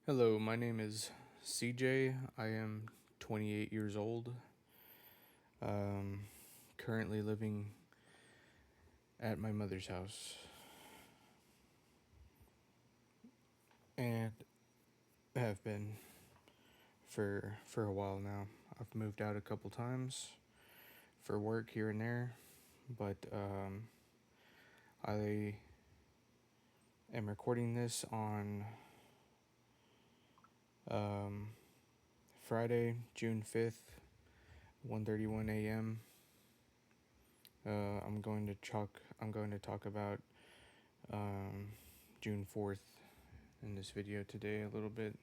Hello, my name is CJ. I am 28 years old. Um, Currently living at my mother's house, and have been for a while now. I've moved out a couple times for work here and there, but I am recording this on um, Friday, June 5th, 1:31 a.m. I'm going to talk about um, June 4th in this video today a little bit.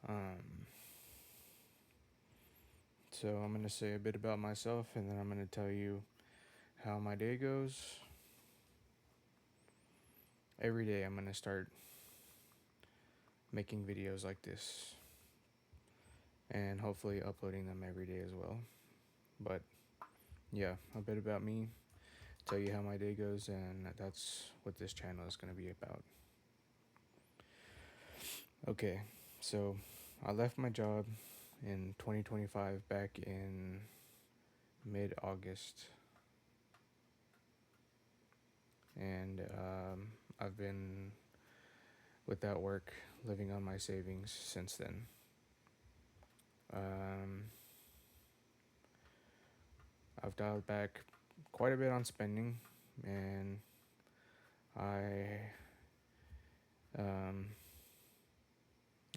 Um, so I'm going to say a bit about myself, and then I'm going to tell you how my day goes. Every day I'm going to start making videos like this and hopefully uploading them every day as well. But yeah, a bit about me, tell you how my day goes, and that's what this channel is going to be about. Okay, so I left my job in 2025 back in mid-August, and I've been without work, living on my savings since then. Um, I've dialed back quite a bit on spending, and I um,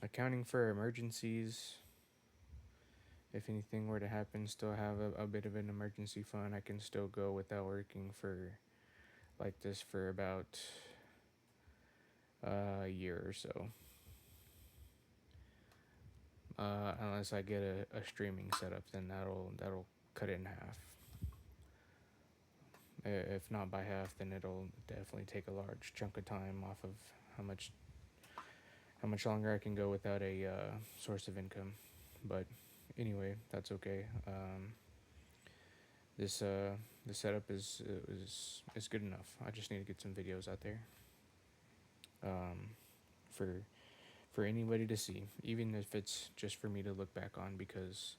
accounting for emergencies. If anything were to happen, still have a bit of an emergency fund. I can still go without working for like this for about a year or so. Unless I get a streaming setup, then that'll cut it in half. If not by half, then it'll definitely take a large chunk of time off of how much longer I can go without a source of income. But anyway, that's okay. This setup is good enough. I just need to get some videos out there um, for anybody to see, even if it's just for me to look back on, because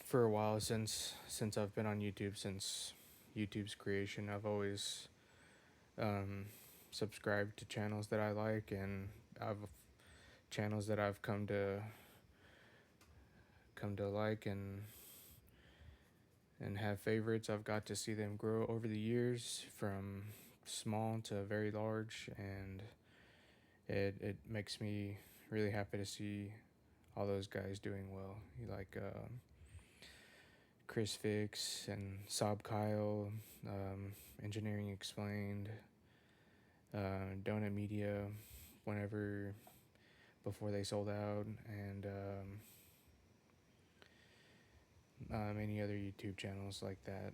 for a while since I've been on YouTube, since YouTube's creation, I've always um, subscribed to channels that I like, and I've channels that I've come to like and have favorites. I've got to see them grow over the years from small to very large, and it makes me really happy to see all those guys doing well. Like Chris Fix and Sob Kyle, Engineering Explained, Donut Media, whenever before they sold out, and many other YouTube channels like that.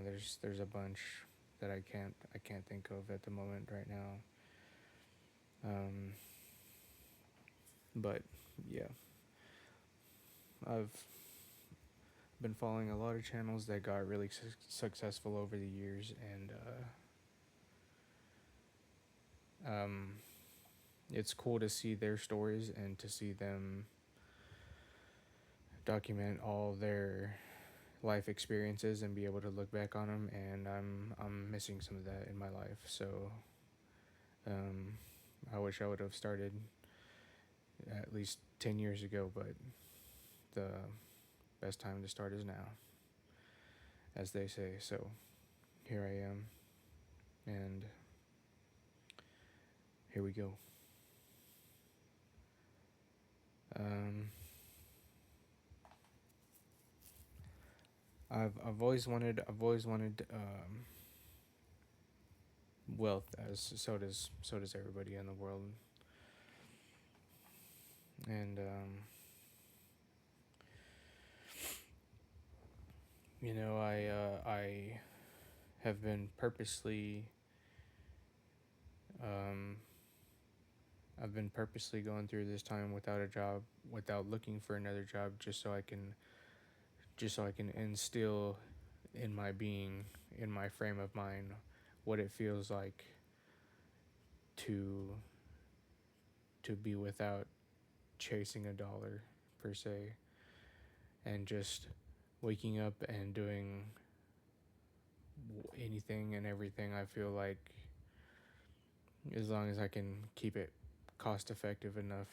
There's a bunch that I can't think of at the moment right now. Um, but yeah, I've been following a lot of channels that got really successful over the years, and um, it's cool to see their stories and to see them document all their life experiences and be able to look back on them. And I'm missing some of that in my life. So um, I wish I would have started at least 10 years ago, but the best time to start is now, as they say. So here I am, and here we go. Um, I've always wanted wealth, as so does everybody in the world, and I have been purposely um, I've been purposely going through this time without a job, without looking for another job, just so I can instill in my being, in my frame of mind, what it feels like to be without chasing a dollar per se, and just waking up and doing anything and everything. I feel like as long as I can keep it cost effective enough,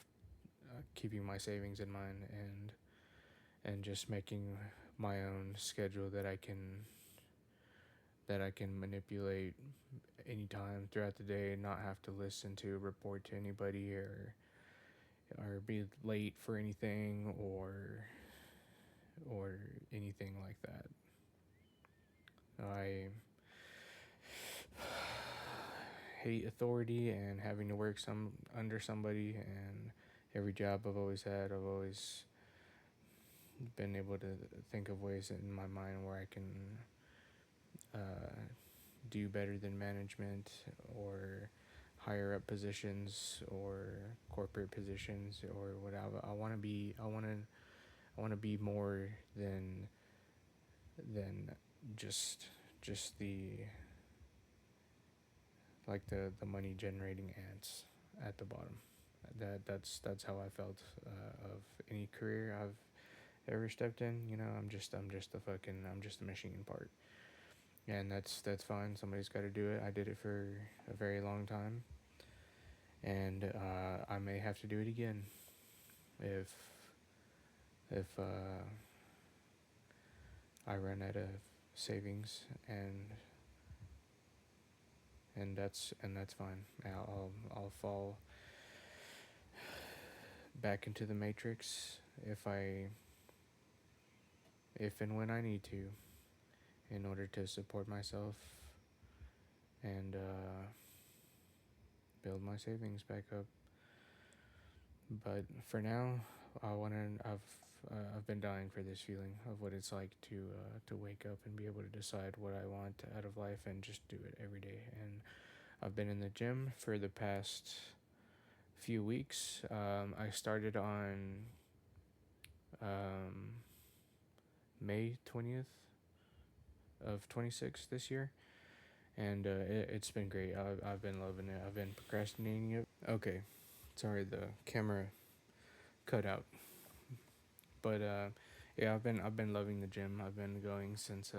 keeping my savings in mind, and just making my own schedule that I can manipulate anytime throughout the day, not have to listen to, report to anybody, or be late for anything, or anything like that. I hate authority and having to work under somebody, and every job I've always had, I've always been able to think of ways in my mind where I can do better than management, or higher up positions, or corporate positions, or whatever. I want to be. I want to be more than just the the money generating ants at the bottom. That's how I felt of any career I've ever stepped in. I'm just a machine part, and that's fine. Somebody's got to do it. I did it for a very long time, and I may have to do it again if I run out of savings, and that's fine. I'll fall back into the matrix if and when I need to, in order to support myself and build my savings back up. But for now, I've been dying for this feeling of what it's like to wake up and be able to decide what I want out of life and just do it every day. And I've been in the gym for the past few weeks. I started on May 20th of 26 this year, and it's been great. I've been loving it. I've been procrastinating it. Okay, sorry, the camera cut out. But yeah, I've been loving the gym. I've been going since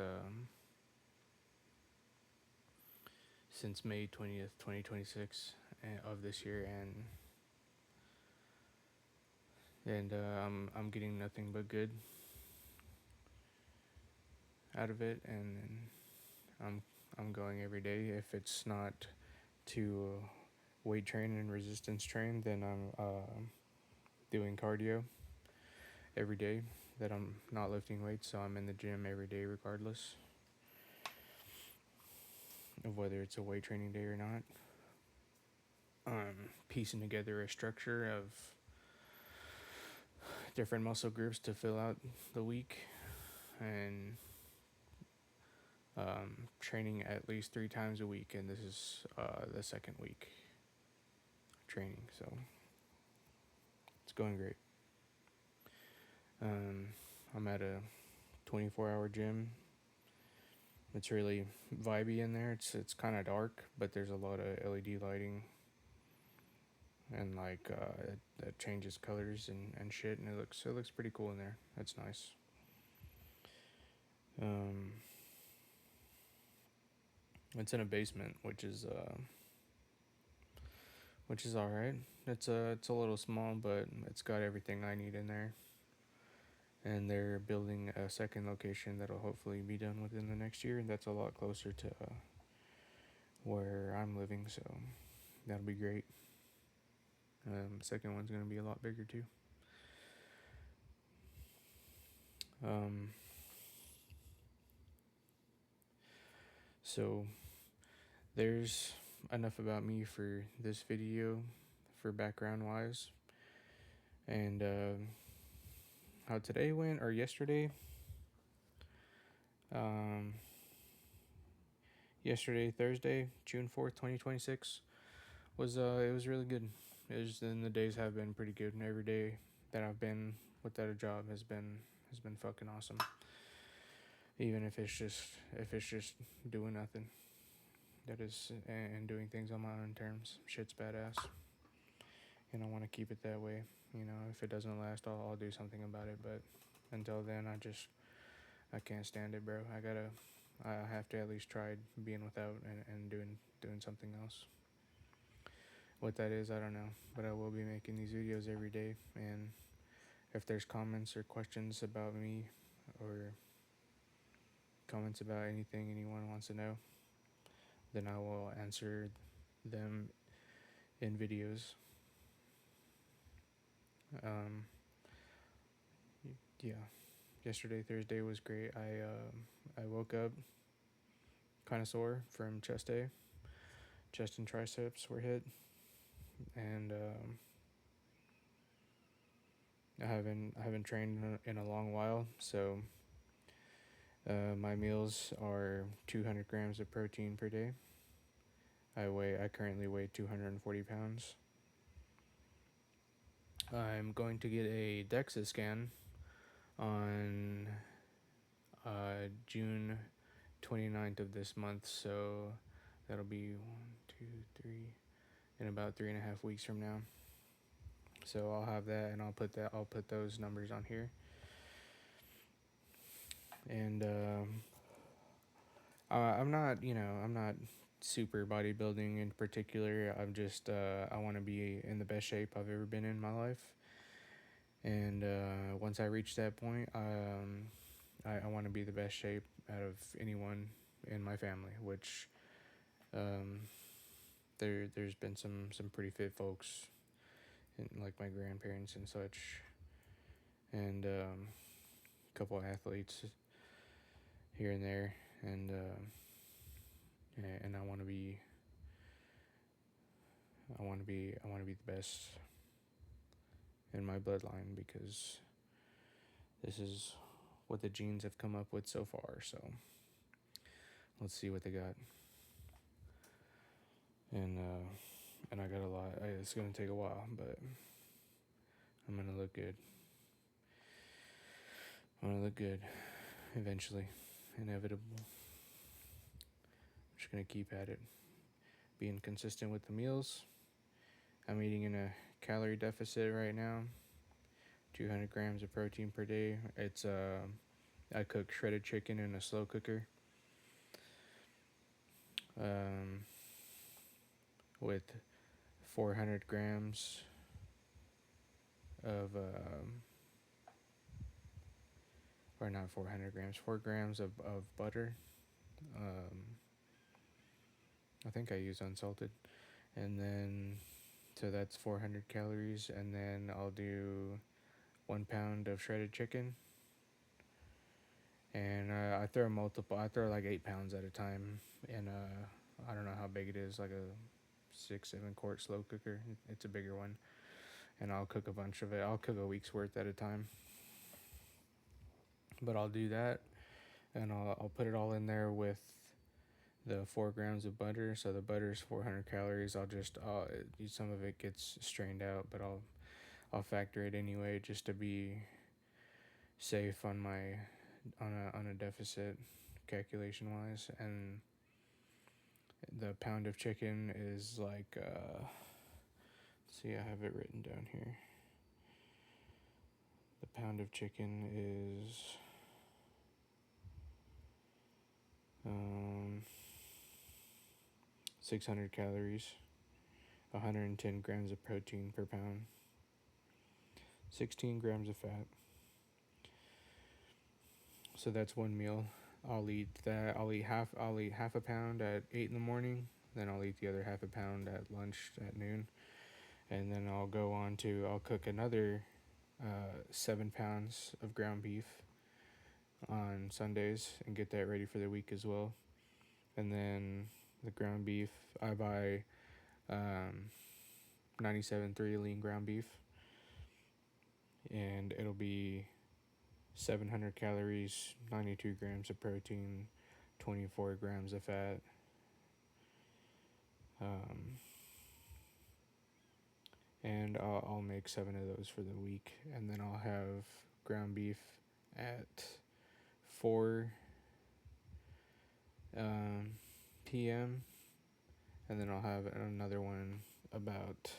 May 20th, 2026 of this year, and I'm getting nothing but good out of it, and I'm going every day. If it's not to weight train and resistance train, then I'm doing cardio every day that I'm not lifting weights, so I'm in the gym every day regardless of whether it's a weight training day or not. Piecing together a structure of different muscle groups to fill out the week, and training at least 3 times a week, and this is the second week training, so it's going great. I'm at a 24-hour gym. It's really vibey in there. It's kind of dark, but there's a lot of LED lighting, and it changes colors and shit, and it looks pretty cool in there. That's nice. It's in a basement, which is all right. It's a little small, but it's got everything I need in there. And they're building a second location that'll hopefully be done within the next year, and that's a lot closer to where I'm living, so that'll be great. Second one's gonna be a lot bigger too. So there's enough about me for this video, for background wise, and how today went, or yesterday. Yesterday, Thursday, June 4th, 2026, was it was really good. And the days have been pretty good, and every day that I've been without a job has been fucking awesome. Even if it's just doing nothing, that is, and doing things on my own terms. Shit's badass, and I want to keep it that way. You know, if it doesn't last, I'll do something about it. But until then, I can't stand it, bro. I have to at least try being without and doing something else. What that is, I don't know, but I will be making these videos every day, and if there's comments or questions about me, or comments about anything anyone wants to know, then I will answer them in videos. Um, yeah, yesterday, Thursday, was great. I woke up kind of sore from chest day. Chest and triceps were hit, and I haven't trained in a long while, so my meals are 200 grams of protein per day. I currently weigh 240 pounds. I'm going to get a DEXA scan on June 29th of this month, so that'll be 1, 2, 3, in about 3.5 weeks from now. So I'll have that, and I'll put those numbers on here. And I'm not super bodybuilding in particular. I'm just I want to be in the best shape I've ever been in my life. And once I reach that point, I want to be the best shape out of anyone in my family, which there's been some pretty fit folks, like my grandparents and such, and a couple of athletes here and there, and I want to be the best in my bloodline, because this is what the genes have come up with so far. So let's see what they got. And I got a lot. It's gonna take a while, but I'm gonna look good. I'm gonna look good eventually, inevitable. I'm just gonna keep at it, being consistent with the meals. I'm eating in a calorie deficit right now. 200 grams of protein per day. It's I cook shredded chicken in a slow cooker. With 400 grams of or not 400 grams, 4 grams of butter. I think I use unsalted. And then, so that's 400 calories. And then I'll do 1 pound of shredded chicken. And I throw like 8 pounds at a time. And I don't know how big it is, like a 6-7 quart slow cooker. It's a bigger one. And I'll cook a bunch of it. I'll cook a week's worth at a time. But I'll do that, and I'll put it all in there with the 4 grams of butter. So the butter is 400 calories. Some of it gets strained out, but I'll factor it anyway, just to be safe on a deficit calculation wise. And the pound of chicken is like let's see, I have it written down here. The pound of chicken is 600 calories, 110 grams of protein per pound, 16 grams of fat. So that's one meal. I'll eat that. I'll eat half a pound at 8 in the morning. Then I'll eat the other half a pound at lunch at noon. And then I'll cook another 7 pounds of ground beef on Sundays and get that ready for the week as well. And then the ground beef, I buy 97.3 lean ground beef, and it'll be 700 calories, 92 grams of protein, 24 grams of fat. And I'll make 7 of those for the week, and then I'll have ground beef at 4 p.m. and then I'll have another one about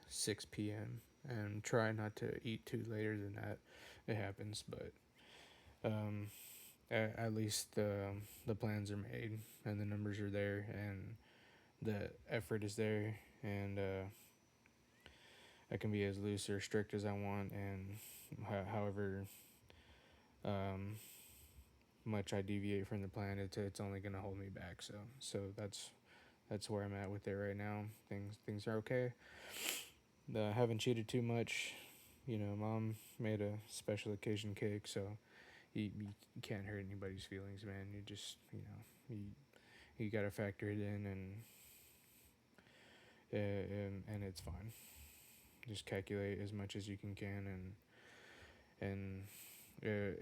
6 p.m. and try not to eat too later than that. It happens, but um, at least the plans are made and the numbers are there and the effort is there, and I can be as loose or strict as I want, and however um, much I deviate from the plan, it's only gonna hold me back. So that's where I'm at with it right now. Things are okay. I haven't cheated too much. You know, mom made a special occasion cake, so you can't hurt anybody's feelings, man. You just you gotta factor it in, and it's fine. Just calculate as much as you can, and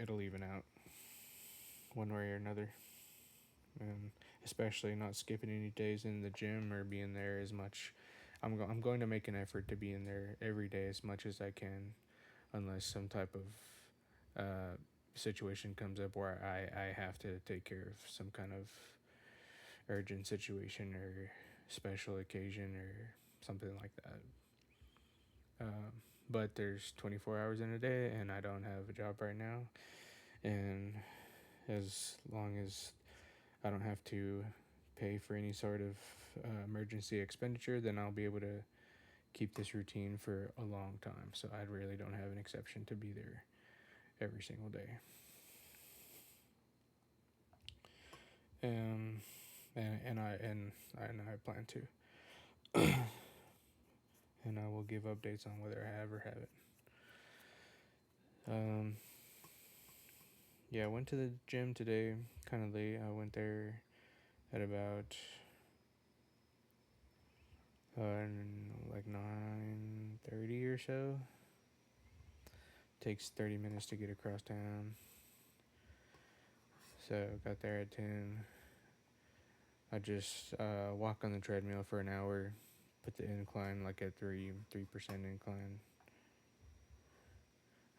it'll even out one way or another. And especially not skipping any days in the gym or being there as much. I'm going to make an effort to be in there every day as much as I can, unless some type of situation comes up where I have to take care of some kind of urgent situation or special occasion or something like that. But there's 24 hours in a day, and I don't have a job right now. And as long as I don't have to pay for any sort of emergency expenditure, then I'll be able to keep this routine for a long time. So I really don't have an exception to be there every single day. Um, and I plan to, and I will give updates on whether I have or haven't. Um, yeah, I went to the gym today, kind of late. I went there at about like 9:30 or so. Takes 30 minutes to get across town. So got there at 10. I just walk on the treadmill for an hour, put the incline like at 3% incline.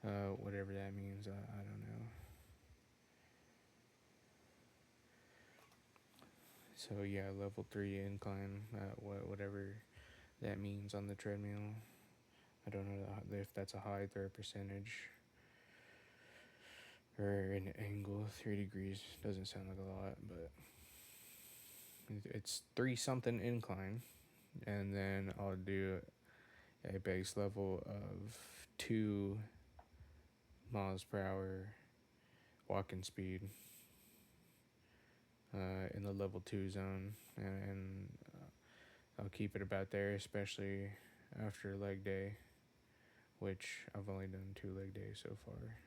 Whatever that means, I don't know. So yeah, level 3 incline, whatever that means on the treadmill. I don't know if that's a height or a percentage or an angle. 3 degrees doesn't sound like a lot, but it's 3 something incline, and then I'll do a base level of 2 miles per hour walking speed in the level 2 zone, and I'll keep it about there, especially after leg day, which I've only done 2 leg days so far.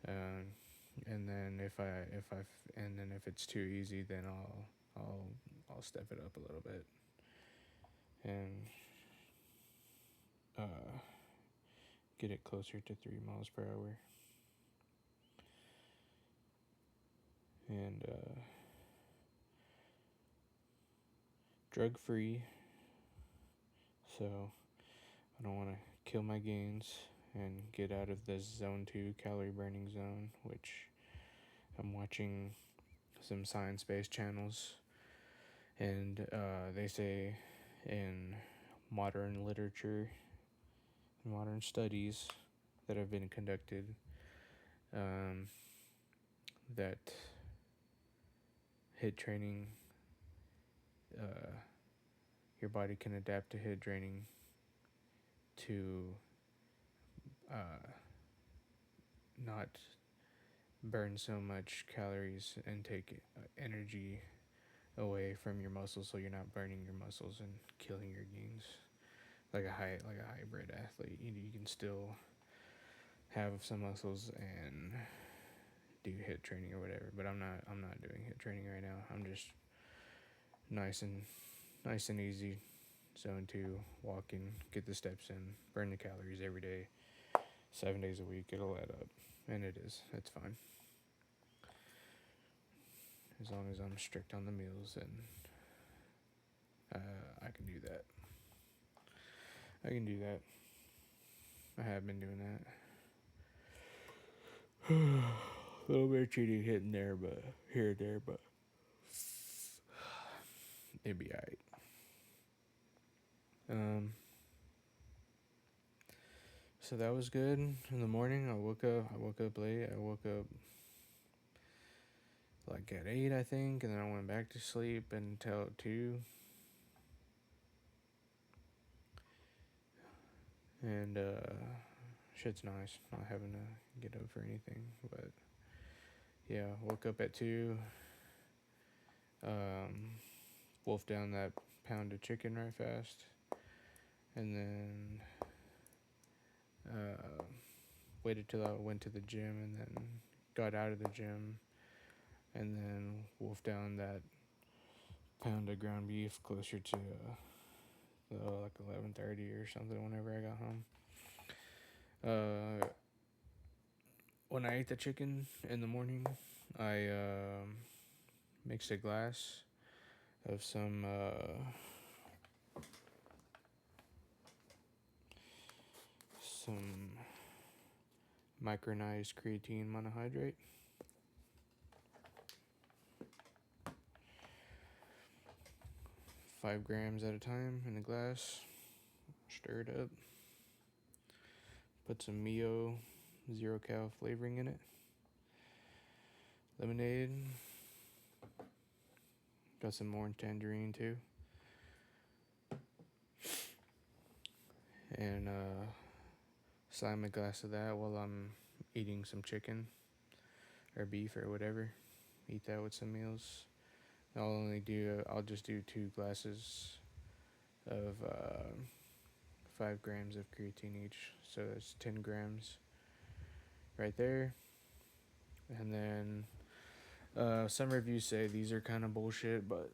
And then if it's too easy, then I'll step it up a little bit and get it closer to 3 miles per hour. And drug free, so I don't want to kill my gains and get out of the zone 2 calorie burning zone, which I'm watching some science based channels, and they say in modern literature, modern studies that have been conducted, um, that HIIT training, your body can adapt to HIIT training to not burn so much calories and take energy away from your muscles, so you're not burning your muscles and killing your gains. Like a hybrid athlete, you can still have some muscles and do HIIT training or whatever. But I'm not doing HIIT training right now. I'm just nice and easy. Zone 2, walking, get the steps in, burn the calories every day, 7 days a week. It'll add up, and it is. It's fine. As long as I'm strict on the meals, and I can do that. I have been doing that. A little bit of cheating here and there, but it'd be alright. Um, so that was good. In the morning, I woke up. I woke up late. I woke up like at 8, I think, and then I went back to sleep until 2. And shit's nice, not having to get up for anything. But yeah, woke up at 2. Wolfed down that pound of chicken right fast, and then waited till I went to the gym, and then got out of the gym, and then wolfed down that pound of ground beef closer to like 11:30 or something whenever I got home. When I ate the chicken in the morning, I mixed a glass of some micronized creatine monohydrate. 5 grams at a time in a glass. Stir it up. Put some Mio zero cal flavoring in it. Lemonade. Got some orange tangerine too. And slam a glass of that while I'm eating some chicken or beef or whatever. Eat that with some meals. I'll just do 2 glasses of 5 grams of creatine each. So that's 10 grams right there. And then some reviews say these are kind of bullshit, but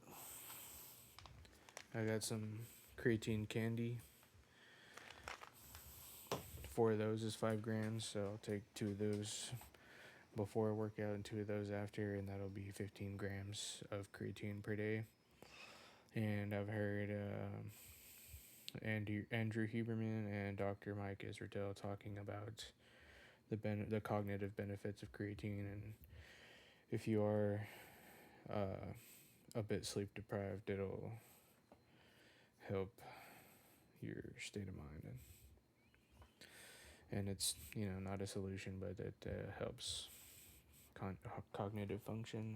I got some creatine candy. 4 of those is 5 grams, so I'll take 2 of those before I work out and 2 of those after, and that'll be 15 grams of creatine per day. And I've heard Andrew Huberman and Dr. Mike Israel talking about the cognitive benefits of creatine, and if you are a bit sleep deprived, it'll help your state of mind, and it's not a solution, but it helps cognitive function,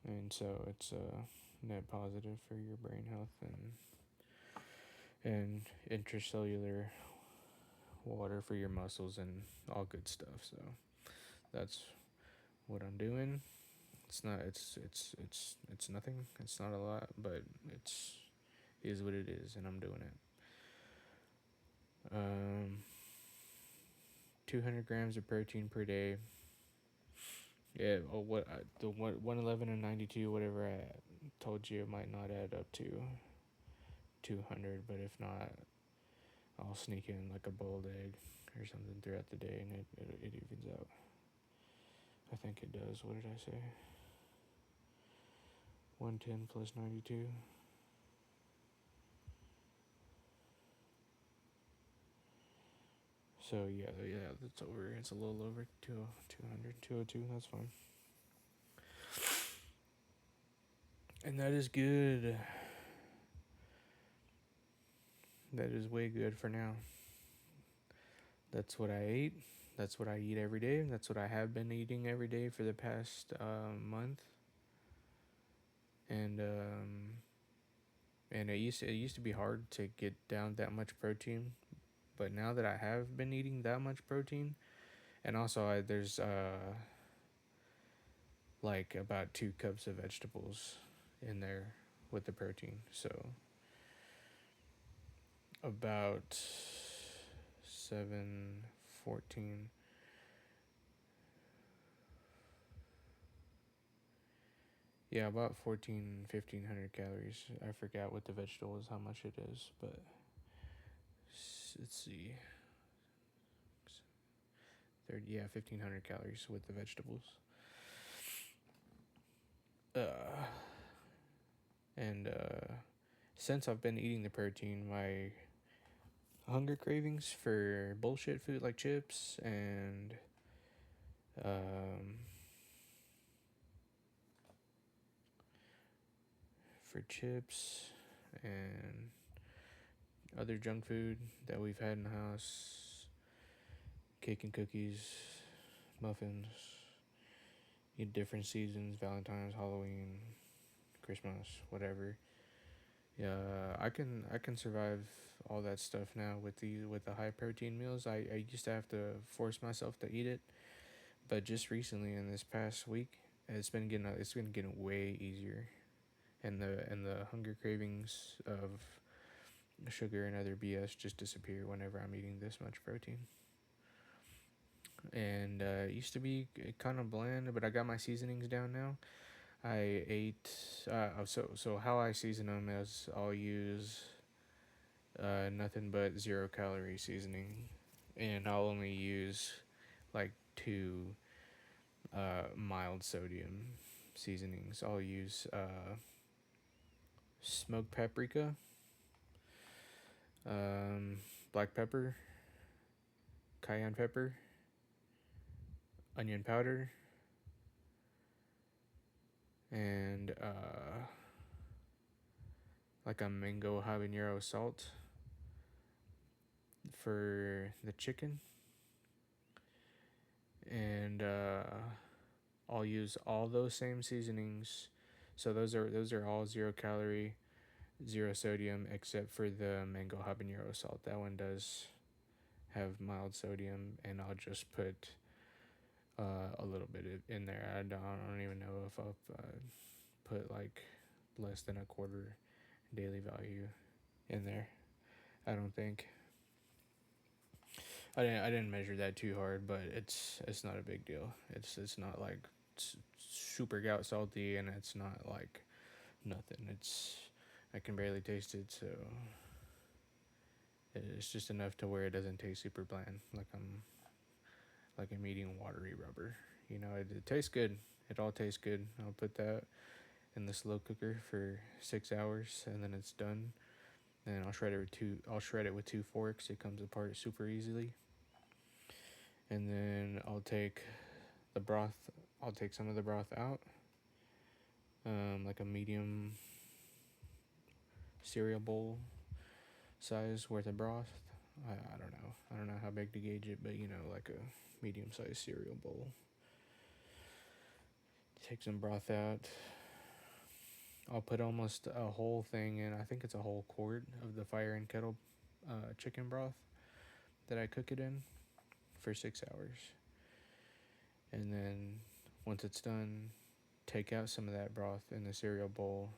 and so it's net positive for your brain health and intracellular water for your muscles and all good stuff. So that's what I'm doing. It's nothing. It's not a lot, but it is what it is, and I'm doing it. 200 grams of protein per day. Yeah. The 111 and 92, whatever I told you, it might not add up to 200, but if not, I'll sneak in like a boiled egg or something throughout the day, and it evens out. I think it does. What did I say? 110 plus 92. So yeah, that's over. It's a little over 200, 202. That's fine. And that is good. That is way good for now. That's what I ate. That's what I eat every day. That's what I have been eating every day for the past month. And it used to be hard to get down that much protein, but now that I have been eating that much protein, and also there's like about 2 cups of vegetables in there with the protein, so about 714. Yeah, about 1,500 calories. I forgot with the vegetables how much it is, but let's see. 1,500 calories with the vegetables. And since I've been eating the protein, my hunger cravings for bullshit food like chips and Um, for chips and other junk food that we've had in the house, cake and cookies, muffins, eat different seasons, Valentine's, Halloween, Christmas, whatever. Yeah, I can survive all that stuff now with the high protein meals. I used to have to force myself to eat it, but just recently in this past week, it's been getting way easier, and the hunger cravings of sugar and other BS just disappear whenever I'm eating this much protein. And it used to be kind of bland, but I got my seasonings down now. I ate so how I season them is I'll use nothing but 0 calorie seasoning, and I'll only use like two mild sodium seasonings. I'll use smoked paprika, um, black pepper, cayenne pepper, onion powder, and like a mango habanero salt for the chicken. And I'll use all those same seasonings. So those are all 0 calorie, 0 sodium, except for the mango habanero salt. That one does have mild sodium, and I'll just put a little bit in there. I don't even know if I'll put like less than a quarter daily value in there. I don't think. I didn't measure that too hard, but it's not a big deal. It's not like super gout salty, and it's not like nothing. I can barely taste it, so it's just enough to where it doesn't taste super bland, like I'm eating watery rubber. It tastes good. It all tastes good. I'll put that in the slow cooker for 6 hours, and then it's done. And I'll shred it with two forks. It comes apart super easily. And then the broth. I'll take some of the broth out, like a medium cereal bowl size worth of broth. I don't know. I don't know how big to gauge it, but like a medium sized cereal bowl. Take some broth out. I'll put almost a whole thing in. I think it's a whole quart of the fire and kettle chicken broth that I cook it in for 6 hours. And then once it's done, take out some of that broth in the cereal bowl,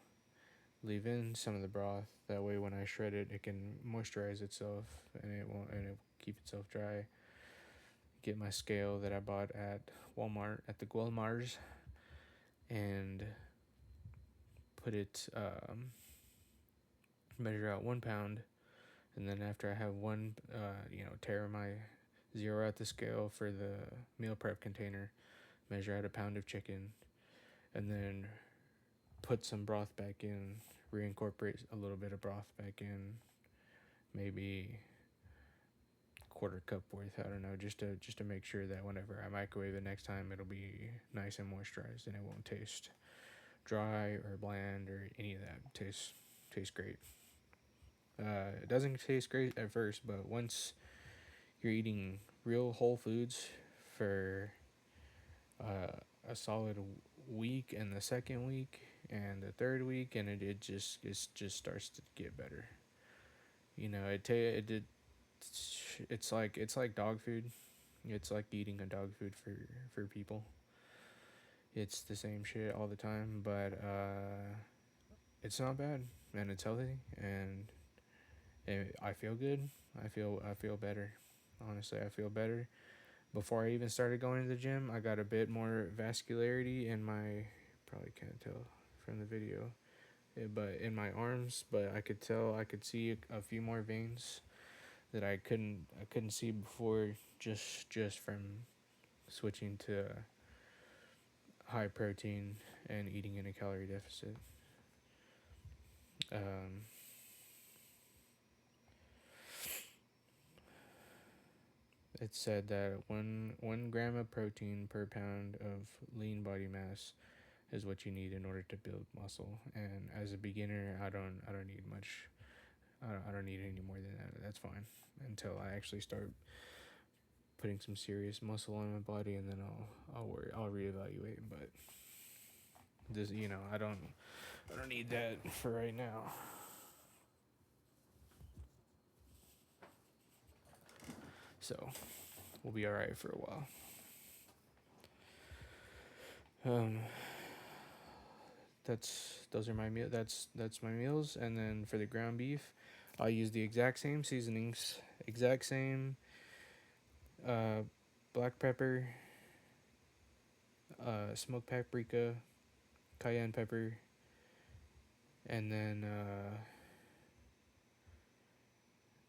leave in some of the broth. That way, when I shred it, it can moisturize itself and it'll keep itself dry. Get my scale that I bought at Walmart at the Guelmars and put it, measure out 1 pound. And then after I have tear my zero out the scale for the meal prep container, measure out a pound of chicken, and then put some broth back in, reincorporate a little bit of broth back in, maybe quarter cup worth. I don't know, just to make sure that whenever I microwave it next time, it'll be nice and moisturized and it won't taste dry or bland or any of that. Tastes great. It doesn't taste great at first, but once you're eating real whole foods for a solid week, and the second week and the third week, and it just starts to get better. It's like dog food. It's like eating a dog food for people. It's the same shit all the time, but it's not bad, and it's healthy, and I feel good. I feel better. Honestly, I feel better. Before I even started going to the gym, I got a bit more vascularity in my, probably can't tell from the video, but in my arms. But I could see a few more veins that I couldn't see before, just from switching to high protein and eating in a calorie deficit. Um, It's said that one gram of protein per pound of lean body mass is what you need in order to build muscle. And as a beginner, I don't need much. I don't need any more than that. That's fine until I actually start putting some serious muscle on my body, and then I'll reevaluate. But this, I don't need that for right now. So we'll be all right for a while. Um, those are my meal. That's my meals, and then for the ground beef, I'll use the exact same seasonings, exact same uh, black pepper, smoked paprika, cayenne pepper, and then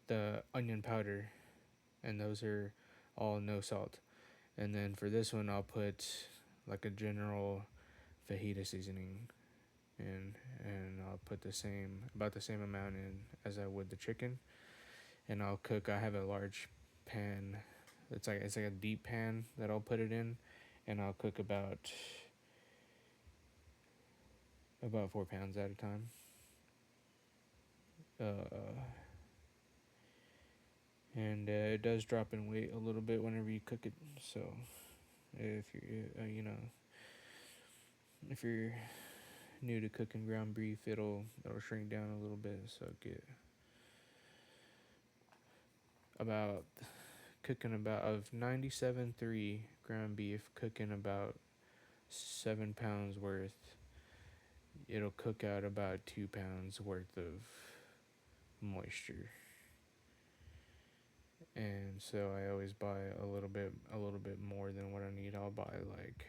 the onion powder, and those are all no salt. And then for this one, I'll put like a general fajita seasoning, and I'll put about the same amount in as I would the chicken, and I'll cook. I have a large pan. It's like a deep pan that I'll put it in, and I'll cook about 4 pounds at a time. And it does drop in weight a little bit whenever you cook it. So if if you're new to cooking ground beef, it'll shrink down a little bit. So get about cooking about of 97.3 ground beef, cooking about 7 pounds worth. It'll cook out about 2 pounds worth of moisture. And so I always buy a little bit more than what I need. I'll buy like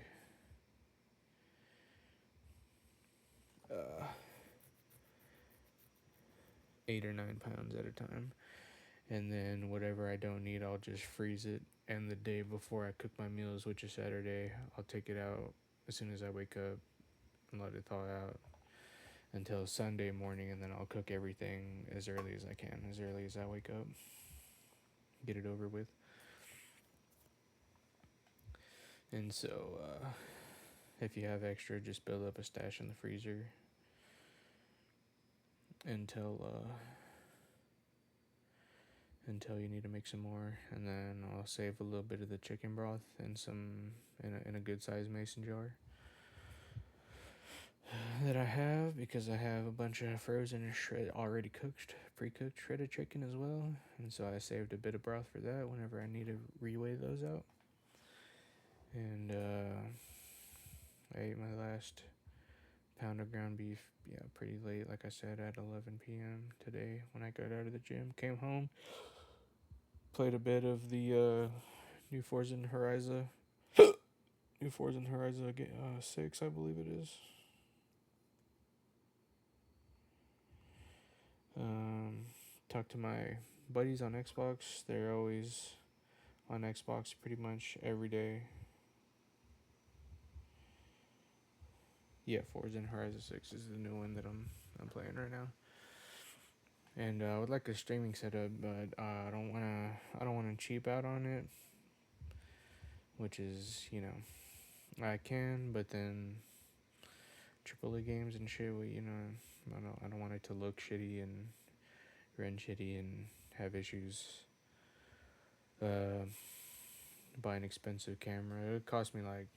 8 or 9 pounds at a time, and then whatever I don't need, I'll just freeze it. And the day before I cook my meals, which is Saturday, I'll take it out as soon as I wake up and let it thaw out until Sunday morning, and then I'll cook everything as early as I can, as early as I wake up, get it over with. And so if you have extra, just build up a stash in the freezer until you need to make some more. And then I'll save a little bit of the chicken broth in a good sized mason jar that I have, because I have a bunch of frozen already pre-cooked shredded chicken as well. And so I saved a bit of broth for that whenever I need to reweigh those out. And I ate my last pound of ground beef, pretty late, like I said, at 11 p.m. today when I got out of the gym. Came home, played a bit of the New Forza Horizon 6, I believe it is. Talk to my buddies on Xbox. They're always on Xbox pretty much every day. Yeah, Forza Horizon 6 is the new one that I'm playing right now. And I would like a streaming setup, but I don't wanna cheap out on it. Which is, I can, but then AAA games and shit, I don't want it to look shitty and run shitty and have issues. Buy an expensive camera. It would cost me like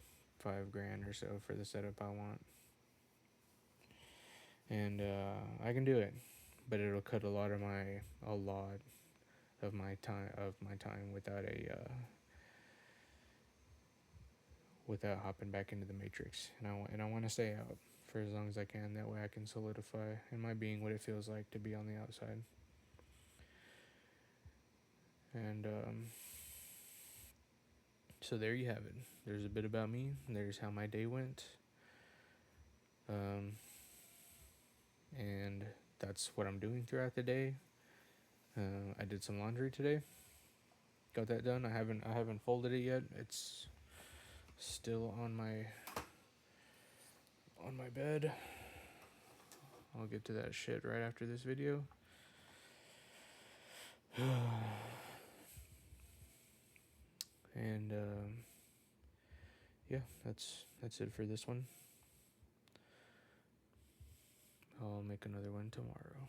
$5,000 or so for the setup I want, and I can do it, but it'll cut a lot of my time without hopping back into the matrix. And I want to stay out for as long as I can. That way I can solidify in my being what it feels like to be on the outside. And so there you have it. There's a bit about me. There's how my day went. And that's what I'm doing throughout the day. I did some laundry today. Got that done. I haven't folded it yet. It's still on my bed. I'll get to that shit right after this video. And yeah, that's it for this one. I'll make another one tomorrow.